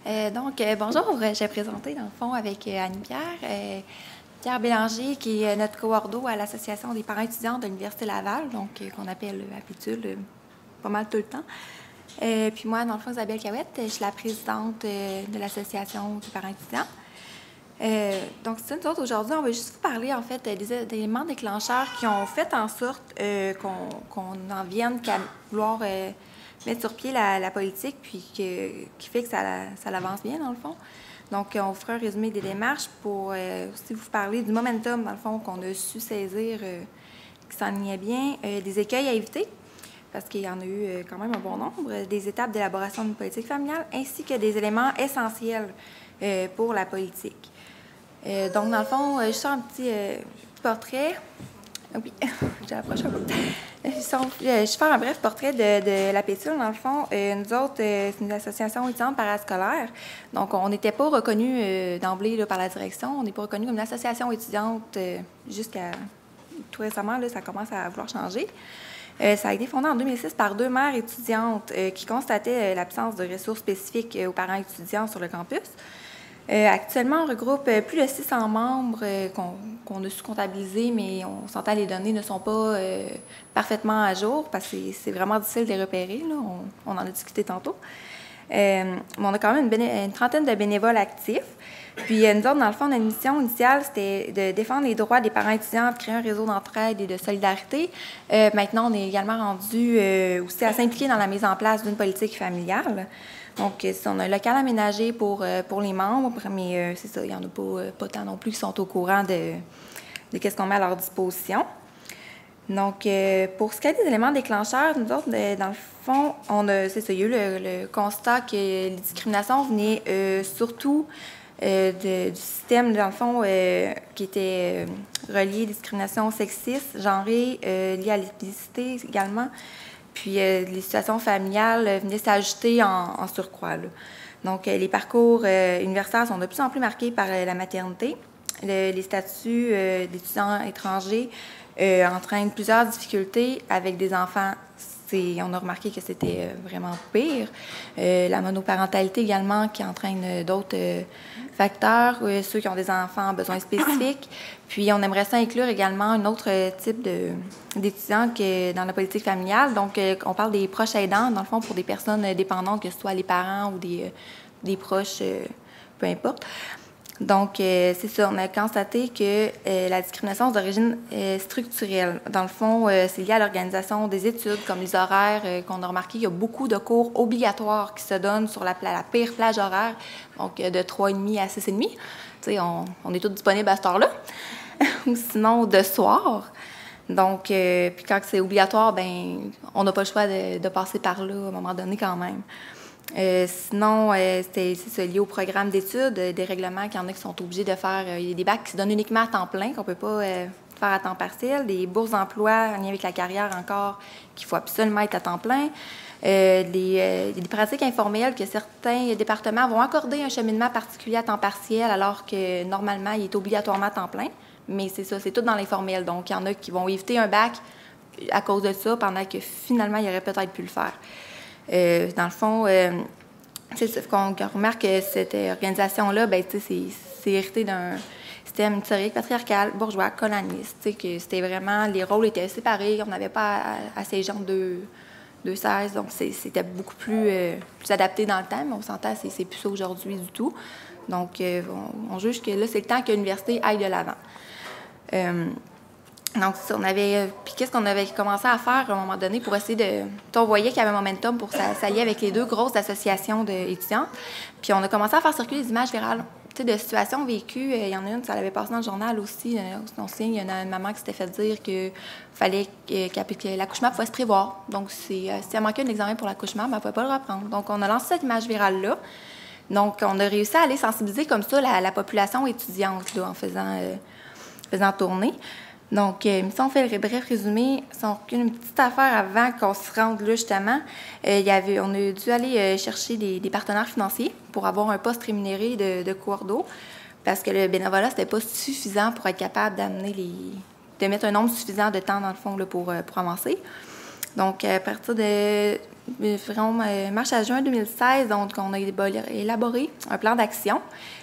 Bonjour, je vais présenter dans le fond avec Annie-Pierre. Pierre Bélanger, qui est notre coordo à l'Association des parents étudiants de l'Université Laval, qu'on appelle APITUL pas mal tout le temps. Puis moi, dans le fond, Isabelle Cahouette, je suis la présidente de l'Association des parents étudiants. C'est nous autres, aujourd'hui, on va juste vous parler, en fait, des éléments déclencheurs qui ont fait en sorte qu'on en vienne qu'à vouloir mettre sur pied la politique, puis qui fait que ça l'avance bien, dans le fond. Donc, on vous fera un résumé des démarches pour aussi vous parler du momentum, dans le fond, qu'on a su saisir, qui s'enlignait bien, des écueils à éviter, parce qu'il y en a eu quand même un bon nombre, des étapes d'élaboration d'une politique familiale, ainsi que des éléments essentiels pour la politique. Donc, dans le fond, je sors un petit portrait. Oui, j'ai approché un peu. Je vais faire un bref portrait de l'APITUL. Dans le fond, nous autres, c'est une association étudiante parascolaire. Donc, on n'était pas reconnus d'emblée par la direction. On n'est pas reconnus comme une association étudiante jusqu'à tout récemment. Là, ça commence à vouloir changer. Ça a été fondé en 2006 par 2 mères étudiantes qui constataient l'absence de ressources spécifiques aux parents étudiants sur le campus. Actuellement, on regroupe plus de 600 membres qu'on a su comptabiliser, mais on s'entend les données ne sont pas parfaitement à jour parce que c'est vraiment difficile de les repérer. Là. On en a discuté tantôt. On a quand même une trentaine de bénévoles actifs. Puis nous autres, dans le fond, notre mission initiale, c'était de défendre les droits des parents étudiants, de créer un réseau d'entraide et de solidarité. Maintenant, on est également rendu aussi à s'impliquer dans la mise en place d'une politique familiale. Donc, on a un local aménagé pour les membres, mais c'est ça, il n'y en a pas tant non plus qui sont au courant de ce qu'on met à leur disposition. Donc, pour ce qui est des éléments déclencheurs, nous autres, dans le fond, c'est ça, il y a eu le constat que les discriminations venaient surtout du système, dans le fond, qui était relié à discrimination sexiste, genrée, liée à l'ethnicité également. Puis les situations familiales venaient s'ajouter en surcroît. Là. Donc, les parcours universitaires sont de plus en plus marqués par la maternité. Les statuts d'étudiants étrangers entraînent plusieurs difficultés avec des enfants. On a remarqué que c'était vraiment pire. La monoparentalité également qui entraîne d'autres facteurs, ceux qui ont des enfants en besoins spécifiques. Puis on aimerait ça inclure également un autre type d'étudiants dans la politique familiale. Donc, on parle des proches aidants, dans le fond, pour des personnes dépendantes, que ce soit les parents ou des proches, peu importe. Donc, c'est ça, on a constaté que la discrimination est d'origine structurelle. Dans le fond, c'est lié à l'organisation des études, comme les horaires, qu'on a remarqué qu'il y a beaucoup de cours obligatoires qui se donnent sur la pire plage horaire, donc de 3h30 à 6h30. Tu sais, on est tous disponibles à cette heure-là, ou sinon de soir. Donc, puis quand c'est obligatoire, ben on n'a pas le choix de passer par là à un moment donné quand même. Sinon, c'est lié au programme d'études, des règlements qu'il y en a qui sont obligés de faire. Il y a des bacs qui se donnent uniquement à temps plein, qu'on ne peut pas faire à temps partiel. Des bourses d'emploi en lien avec la carrière encore, qu'il faut absolument être à temps plein. Des pratiques informelles que certains départements vont accorder un cheminement particulier à temps partiel, alors que normalement, il est obligatoirement à temps plein. Mais c'est ça, c'est tout dans l'informel. Donc, il y en a qui vont éviter un bac à cause de ça, pendant que finalement, ils auraient peut-être pu le faire. Dans le fond, c'est ça qu'on remarque que cette organisation-là, ben, c'est hérité d'un système historique, patriarcal, bourgeois, colonialiste. Que c'était vraiment, les rôles étaient séparés, on n'avait pas à ces gens deux 16, donc c'était beaucoup plus adapté dans le temps, mais on s'entend, c'est plus ça aujourd'hui du tout. Donc, on juge que là, c'est le temps que l'université aille de l'avant. Donc, puis qu'est-ce qu'on avait commencé à faire à un moment donné pour essayer de... On voyait qu'il y avait un momentum pour s'allier avec les 2 grosses associations d'étudiants. Puis on a commencé à faire circuler des images virales, tu sais, de situations vécues. Il y en a une, ça l'avait passé dans le journal aussi. On sait, il y en a une maman qui s'était fait dire qu'il fallait que l'accouchement pouvait se prévoir. Donc, si elle manquait un examen pour l'accouchement, ben, elle ne pouvait pas le reprendre. Donc, on a lancé cette image virale-là. Donc, on a réussi à aller sensibiliser comme ça la population étudiante là, en faisant tourner. Donc, si on fait le bref résumé, si on recule une petite affaire avant qu'on se rende là, justement, on a dû aller chercher des partenaires financiers pour avoir un poste rémunéré de coordo, parce que le bénévolat, c'était pas suffisant pour être capable de mettre un nombre suffisant de temps, dans le fond, là, pour avancer. Donc, à partir de mars à juin 2016, donc, on a élaboré un plan d'action,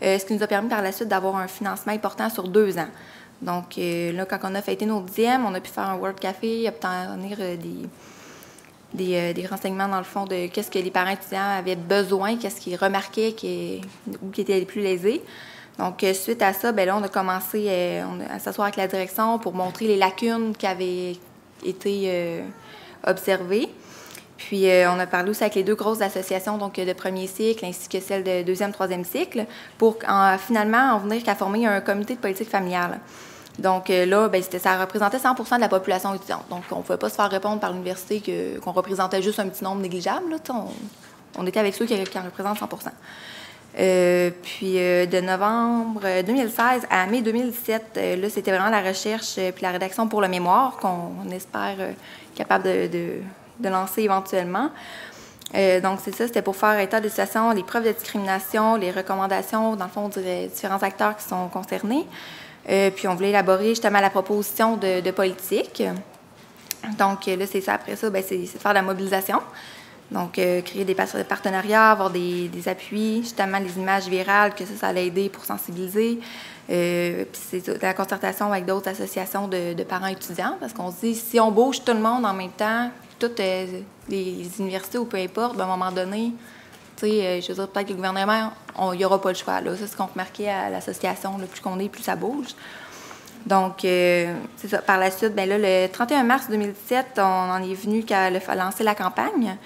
ce qui nous a permis par la suite d'avoir un financement important sur 2 ans. Donc, là, quand on a fêté nos 10e, on a pu faire un World Café, obtenir des renseignements, dans le fond, de qu'est-ce que les parents étudiants avaient besoin, qu'est-ce qu'ils remarquaient ou qui étaient les plus lésés. Donc, suite à ça, bien là, on a commencé à s'asseoir avec la direction pour montrer les lacunes qui avaient été observées. Puis, on a parlé aussi avec les 2 grosses associations, donc de premier cycle ainsi que celle de 2e, 3e cycle, pour finalement en venir qu'à former un comité de politique familiale. Donc là, bien, ça représentait 100% de la population étudiante. Donc, on ne pouvait pas se faire répondre par l'université qu'on représentait juste un petit nombre négligeable. Là, on était avec ceux qui en représentent 100%. Puis de novembre 2016 à mai 2017, là, c'était vraiment la recherche puis la rédaction pour le mémoire qu'on espère capable de lancer éventuellement. Donc, c'est ça, c'était pour faire état de situation, les preuves de discrimination, les recommandations, dans le fond, des différents acteurs qui sont concernés. Puis, on voulait élaborer justement la proposition de politique. Donc, là, c'est ça. Après ça, bien, c'est de faire de la mobilisation. Donc, créer des partenariats, avoir des appuis, justement, les images virales, que ça allait aider pour sensibiliser. Puis, c'est de la concertation avec d'autres associations de parents étudiants, parce qu'on se dit, si on bouge tout le monde en même temps, toutes les universités ou peu importe, bien, à un moment donné, tu sais, je veux dire, peut-être que le gouvernement, il n'y aura pas le choix. Là. Ça, c'est ce qu'on remarquait à l'association. Plus qu'on est, plus ça bouge. Donc, c'est ça. Par la suite, bien là, le 31 mars 2017, on en est venu qu'à lancer la campagne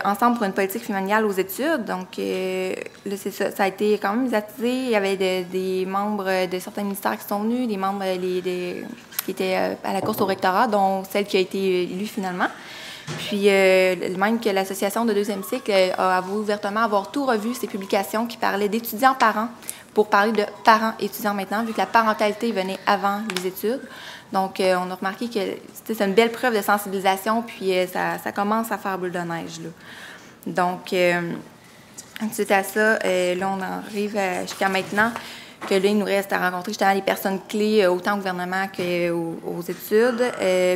Ensemble pour une politique familiale aux études. Donc, là, c'est ça. Ça a été quand même médiatisé. Il y avait des membres de certains ministères qui sont venus, des membres qui étaient à la course au rectorat, dont celle qui a été élue finalement. Puis, même que l'association de 2e cycle a avoué ouvertement avoir tout revu ses publications qui parlaient d'étudiants-parents pour parler de parents-étudiants maintenant, vu que la parentalité venait avant les études. Donc, on a remarqué que c'est une belle preuve de sensibilisation, puis ça commence à faire boule de neige. Là. Donc, suite à ça, là, on arrive jusqu'à maintenant que là, il nous reste à rencontrer justement les personnes clés, autant au gouvernement qu'aux études.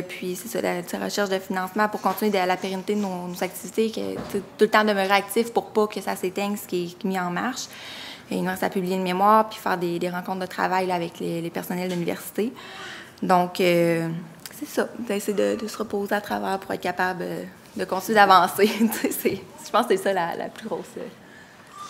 Puis, c'est ça, la recherche de financement pour continuer la pérennité de nos activités, tout le temps demeurer actif pour pas que ça s'éteigne, ce qui est mis en marche. Et il nous reste à publier une mémoire puis faire des rencontres de travail là, avec les personnels de l'université. Donc, c'est ça, d'essayer de se reposer à travers pour être capable de continuer d'avancer. Je pense que c'est ça la plus grosse.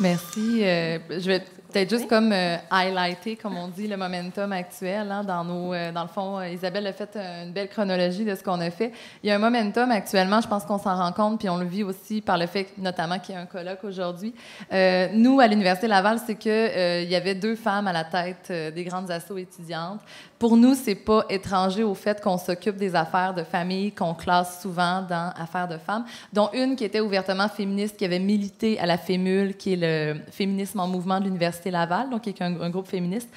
Merci. Je vais peut-être juste comme highlighter, comme on dit, le momentum actuel. Hein, dans le fond, Isabelle a fait une belle chronologie de ce qu'on a fait. Il y a un momentum actuellement, je pense qu'on s'en rend compte, puis on le vit aussi par le fait notamment qu'il y a un colloque aujourd'hui. Nous, à l'Université Laval, c'est qu'il y avait 2 femmes à la tête des grandes assos étudiantes. Pour nous, c'est pas étranger au fait qu'on s'occupe des affaires de famille, qu'on classe souvent dans affaires de femmes, dont une qui était ouvertement féministe, qui avait milité à la FEMUL, qui est le féminisme en mouvement de l'Université Laval, donc qui est un groupe féministe.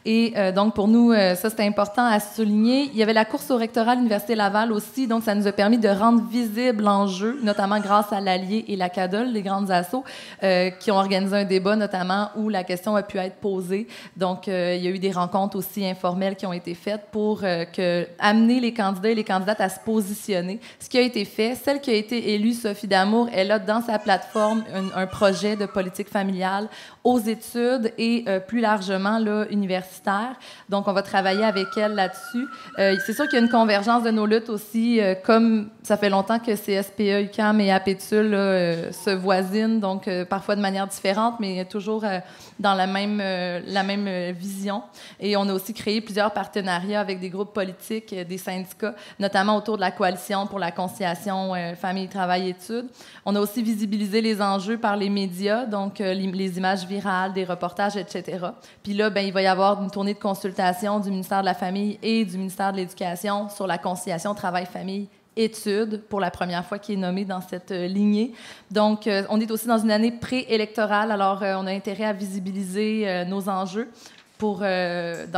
Et donc, pour nous, ça, c'était important à souligner. Il y avait la course au rectorat de l'Université Laval aussi, donc ça nous a permis de rendre visible l'enjeu, notamment grâce à l'Allier et la CADOL, les grandes assos, qui ont organisé un débat, notamment, où la question a pu être posée. Donc, il y a eu des rencontres aussi informelles qui ont été faites pour amener les candidats et les candidates à se positionner. Ce qui a été fait, celle qui a été élue, Sophie Damour, elle a dans sa plateforme un projet de politique familiale aux études et plus largement là, universitaire. Donc, on va travailler avec elle là-dessus. C'est sûr qu'il y a une convergence de nos luttes aussi, comme ça fait longtemps que CSPE, UQAM et APETUL se voisinent, donc parfois de manière différente, mais toujours dans la même vision. Et on a aussi créé plusieurs partenariats avec des groupes politiques, des syndicats, notamment autour de la coalition pour la conciliation famille, travail, études. On a aussi visibilisé les enjeux par les médias, donc les images virales, des reportages, etc. Puis là, ben, il va y avoir une tournée de consultation du ministère de la Famille et du ministère de l'Éducation sur la conciliation travail-famille études, pour la première fois qui est nommée dans cette lignée. Donc, on est aussi dans une année préélectorale, alors on a intérêt à visibiliser nos enjeux pour, dans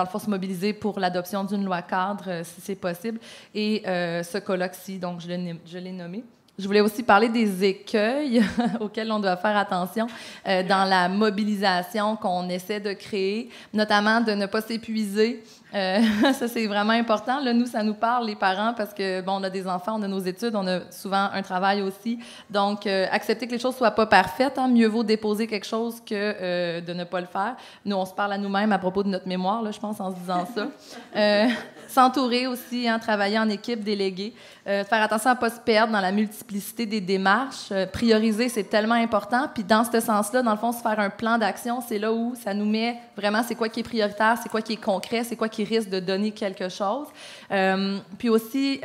le fond, se mobiliser pour l'adoption d'une loi cadre, si c'est possible. Et ce colloque-ci, donc, je l'ai nommé. Je voulais aussi parler des écueils auxquels on doit faire attention dans la mobilisation qu'on essaie de créer, notamment de ne pas s'épuiser. Ça, c'est vraiment important. Là, nous, ça nous parle, les parents, parce que, bon, on a des enfants, on a nos études, on a souvent un travail aussi. Donc, accepter que les choses ne soient pas parfaites, hein, mieux vaut déposer quelque chose que de ne pas le faire. Nous, on se parle à nous-mêmes à propos de notre mémoire, là, je pense, en se disant ça. S'entourer aussi, hein, travailler en équipe, déléguer. Faire attention à ne pas se perdre dans la multiplicité des démarches. Prioriser, c'est tellement important. Puis dans ce sens-là, dans le fond, se faire un plan d'action, c'est là où ça nous met vraiment c'est quoi qui est prioritaire, c'est quoi qui est concret, c'est quoi qui risque de donner quelque chose. Puis aussi...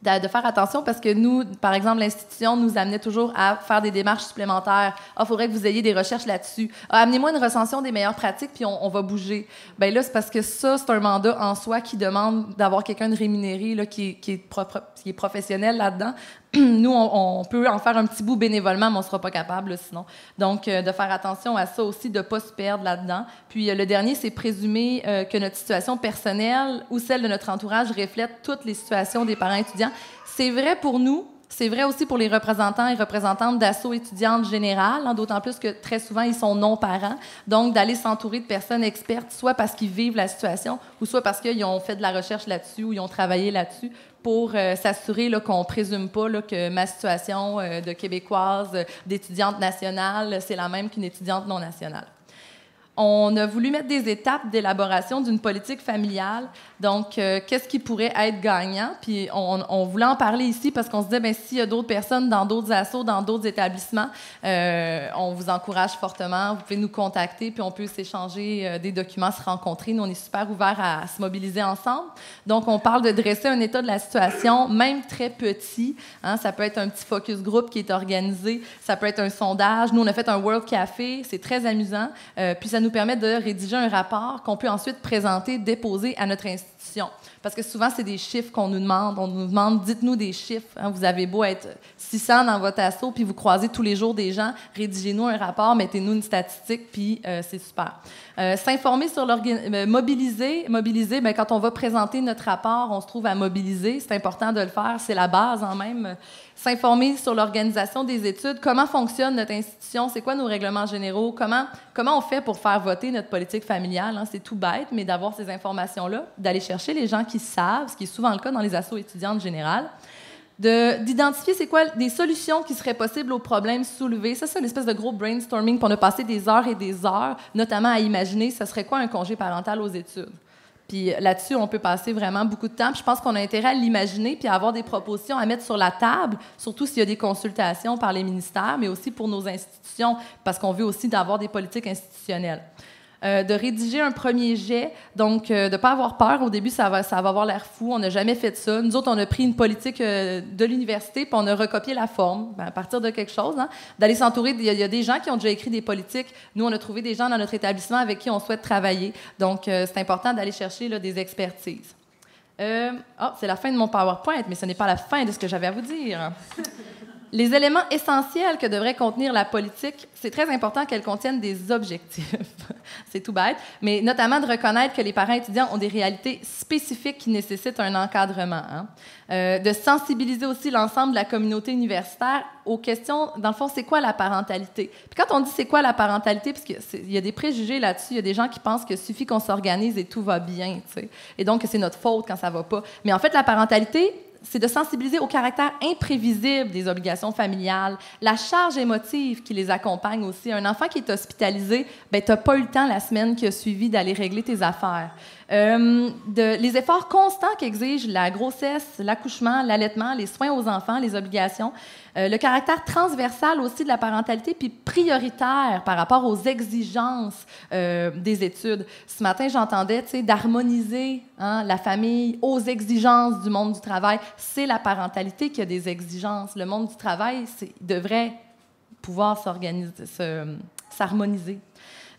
de faire attention parce que nous, par exemple, l'institution nous amenait toujours à faire des démarches supplémentaires. Ah, il faudrait que vous ayez des recherches là-dessus. Ah, amenez-moi une recension des meilleures pratiques, puis on va bouger. Bien là, c'est parce que ça, c'est un mandat en soi qui demande d'avoir quelqu'un de rémunéré là, qui est professionnel là-dedans. Nous, on peut en faire un petit bout bénévolement, mais on ne sera pas capable là, sinon. Donc, de faire attention à ça aussi, de ne pas se perdre là-dedans. Puis, le dernier, c'est présumer que notre situation personnelle ou celle de notre entourage reflète toutes les situations des parents étudiants. C'est vrai pour nous, c'est vrai aussi pour les représentants et représentantes d'assos étudiantes générales, hein, d'autant plus que très souvent, ils sont non-parents. Donc, d'aller s'entourer de personnes expertes, soit parce qu'ils vivent la situation ou soit parce qu'ils ont fait de la recherche là-dessus ou ils ont travaillé là-dessus pour s'assurer là, qu'on ne présume pas là, que ma situation de Québécoise, d'étudiante nationale, c'est la même qu'une étudiante non nationale. On a voulu mettre des étapes d'élaboration d'une politique familiale. Donc, qu'est-ce qui pourrait être gagnant? Puis, on voulait en parler ici parce qu'on se disait, bien, s'il y a d'autres personnes dans d'autres assos, dans d'autres établissements, on vous encourage fortement. Vous pouvez nous contacter, puis on peut s'échanger des documents, se rencontrer. Nous, on est super ouverts à se mobiliser ensemble. Donc, on parle de dresser un état de la situation, même très petit. Hein, ça peut être un petit focus group qui est organisé. Ça peut être un sondage. Nous, on a fait un World Café. C'est très amusant. Puis, ça nous permet de rédiger un rapport qu'on peut ensuite présenter, déposer à notre institution. Parce que souvent, c'est des chiffres qu'on nous demande. On nous demande, dites-nous des chiffres. Hein, vous avez beau être 600 dans votre asso, puis vous croisez tous les jours des gens, rédigez-nous un rapport, mettez-nous une statistique, puis c'est super. S'informer sur mobiliser, bien, quand on va présenter notre rapport, on se trouve à mobiliser. C'est important de le faire, c'est la base en même. S'informer sur l'organisation des études, comment fonctionne notre institution, c'est quoi nos règlements généraux, comment on fait pour faire voter notre politique familiale. Hein? C'est tout bête, mais d'avoir ces informations-là, d'aller chercher les gens qui savent, ce qui est souvent le cas dans les assos étudiantes générales, d'identifier c'est quoi des solutions qui seraient possibles aux problèmes soulevés. Ça, c'est une espèce de gros brainstorming, puis on a passé des heures et des heures, notamment à imaginer ce serait quoi un congé parental aux études. Puis là-dessus, on peut passer vraiment beaucoup de temps. Puis je pense qu'on a intérêt à l'imaginer puis à avoir des propositions à mettre sur la table, surtout s'il y a des consultations par les ministères, mais aussi pour nos institutions, parce qu'on veut aussi d'avoir des politiques institutionnelles. De rédiger un premier jet, donc de ne pas avoir peur. Au début, ça va avoir l'air fou. On n'a jamais fait ça. Nous autres, on a pris une politique de l'université puis on a recopié la forme à partir de quelque chose. Hein, d'aller s'entourer. Il y a des gens qui ont déjà écrit des politiques. Nous, on a trouvé des gens dans notre établissement avec qui on souhaite travailler. Donc, c'est important d'aller chercher là, des expertises. C'est la fin de mon PowerPoint, mais ce n'est pas la fin de ce que j'avais à vous dire. Les éléments essentiels que devrait contenir la politique, c'est très important qu'elle contienne des objectifs. C'est tout bête, mais notamment de reconnaître que les parents étudiants ont des réalités spécifiques qui nécessitent un encadrement. Hein. De sensibiliser aussi l'ensemble de la communauté universitaire aux questions, dans le fond, c'est quoi la parentalité? Puis quand on dit c'est quoi la parentalité, parce qu'il y a des préjugés là-dessus, il y a des gens qui pensent qu'il suffit qu'on s'organise et tout va bien, tu sais, et donc que c'est notre faute quand ça va pas. Mais en fait, la parentalité, c'est de sensibiliser au caractère imprévisible des obligations familiales, la charge émotive qui les accompagne aussi. Un enfant qui est hospitalisé, bien, tu n'as pas eu le temps la semaine qui a suivi d'aller régler tes affaires. Les efforts constants qu'exigent la grossesse, l'accouchement, l'allaitement, les soins aux enfants, les obligations, le caractère transversal aussi de la parentalité, puis prioritaire par rapport aux exigences des études. Ce matin, j'entendais, tu sais, d'harmoniser la famille aux exigences du monde du travail. C'est la parentalité qui a des exigences. Le monde du travail devrait pouvoir s'harmoniser.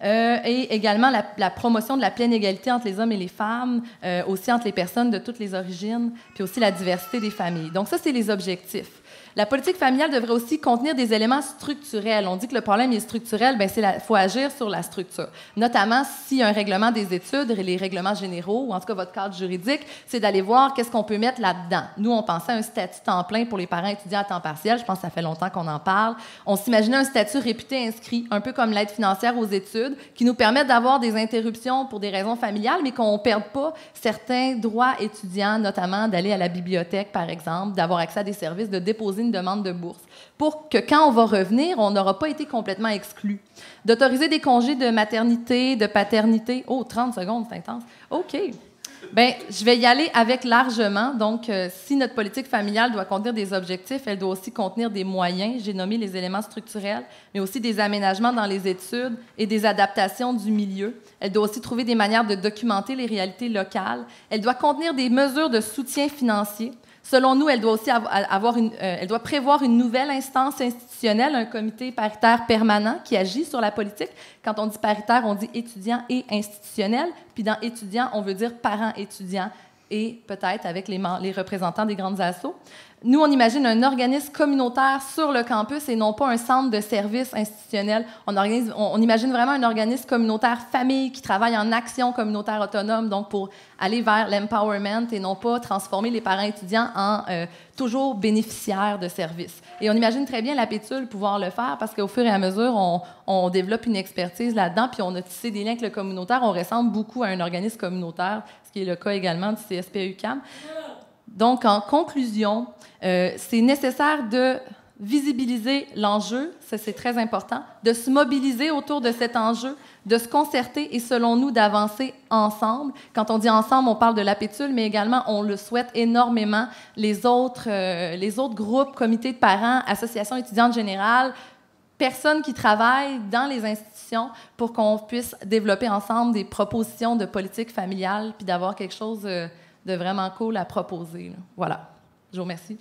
Et également la promotion de la pleine égalité entre les hommes et les femmes, aussi entre les personnes de toutes les origines, puis aussi la diversité des familles. Donc ça, c'est les objectifs. La politique familiale devrait aussi contenir des éléments structurels. On dit que le problème est structurel, bien, faut agir sur la structure. Notamment, s'il y a un règlement des études, les règlements généraux, ou en tout cas votre cadre juridique, c'est d'aller voir qu'est-ce qu'on peut mettre là-dedans. Nous, on pensait à un statut temps plein pour les parents étudiants à temps partiel. Je pense que ça fait longtemps qu'on en parle. On s'imaginait un statut réputé inscrit, un peu comme l'aide financière aux études, qui nous permet d'avoir des interruptions pour des raisons familiales, mais qu'on ne perde pas certains droits étudiants, notamment d'aller à la bibliothèque, par exemple, d'avoir accès à des services, de déposer une demande de bourse, pour que quand on va revenir, on n'aura pas été complètement exclu. D'autoriser des congés de maternité, de paternité. Oh, 30 secondes, c'est intense. OK. Bien, je vais y aller avec largement. Donc, si notre politique familiale doit contenir des objectifs, elle doit aussi contenir des moyens. J'ai nommé les éléments structurels, mais aussi des aménagements dans les études et des adaptations du milieu. Elle doit aussi trouver des manières de documenter les réalités locales. Elle doit contenir des mesures de soutien financier. Selon nous, elle doit aussi elle doit prévoir une nouvelle instance institutionnelle, un comité paritaire permanent qui agit sur la politique. Quand on dit paritaire, on dit étudiant et institutionnel. Puis dans étudiant, on veut dire parents étudiants et peut-être avec les représentants des grandes assos. Nous, on imagine un organisme communautaire sur le campus et non pas un centre de services institutionnel. On imagine vraiment un organisme communautaire famille qui travaille en action communautaire autonome, donc pour aller vers l'empowerment et non pas transformer les parents étudiants en toujours bénéficiaires de services. Et on imagine très bien la Pétule pouvoir le faire parce qu'au fur et à mesure, on développe une expertise là-dedans, puis on a tissé des liens avec le communautaire. On ressemble beaucoup à un organisme communautaire, ce qui est le cas également du CSPE-UQAM. Donc, en conclusion, c'est nécessaire de visibiliser l'enjeu, ça c'est très important, de se mobiliser autour de cet enjeu, de se concerter et, selon nous, d'avancer ensemble. Quand on dit ensemble, on parle de la Pétule, mais également, on le souhaite énormément, les autres groupes, comités de parents, associations étudiantes générales, personnes qui travaillent dans les institutions pour qu'on puisse développer ensemble des propositions de politique familiale puis d'avoir quelque chose de vraiment cool à proposer. Là. Voilà. Je vous remercie.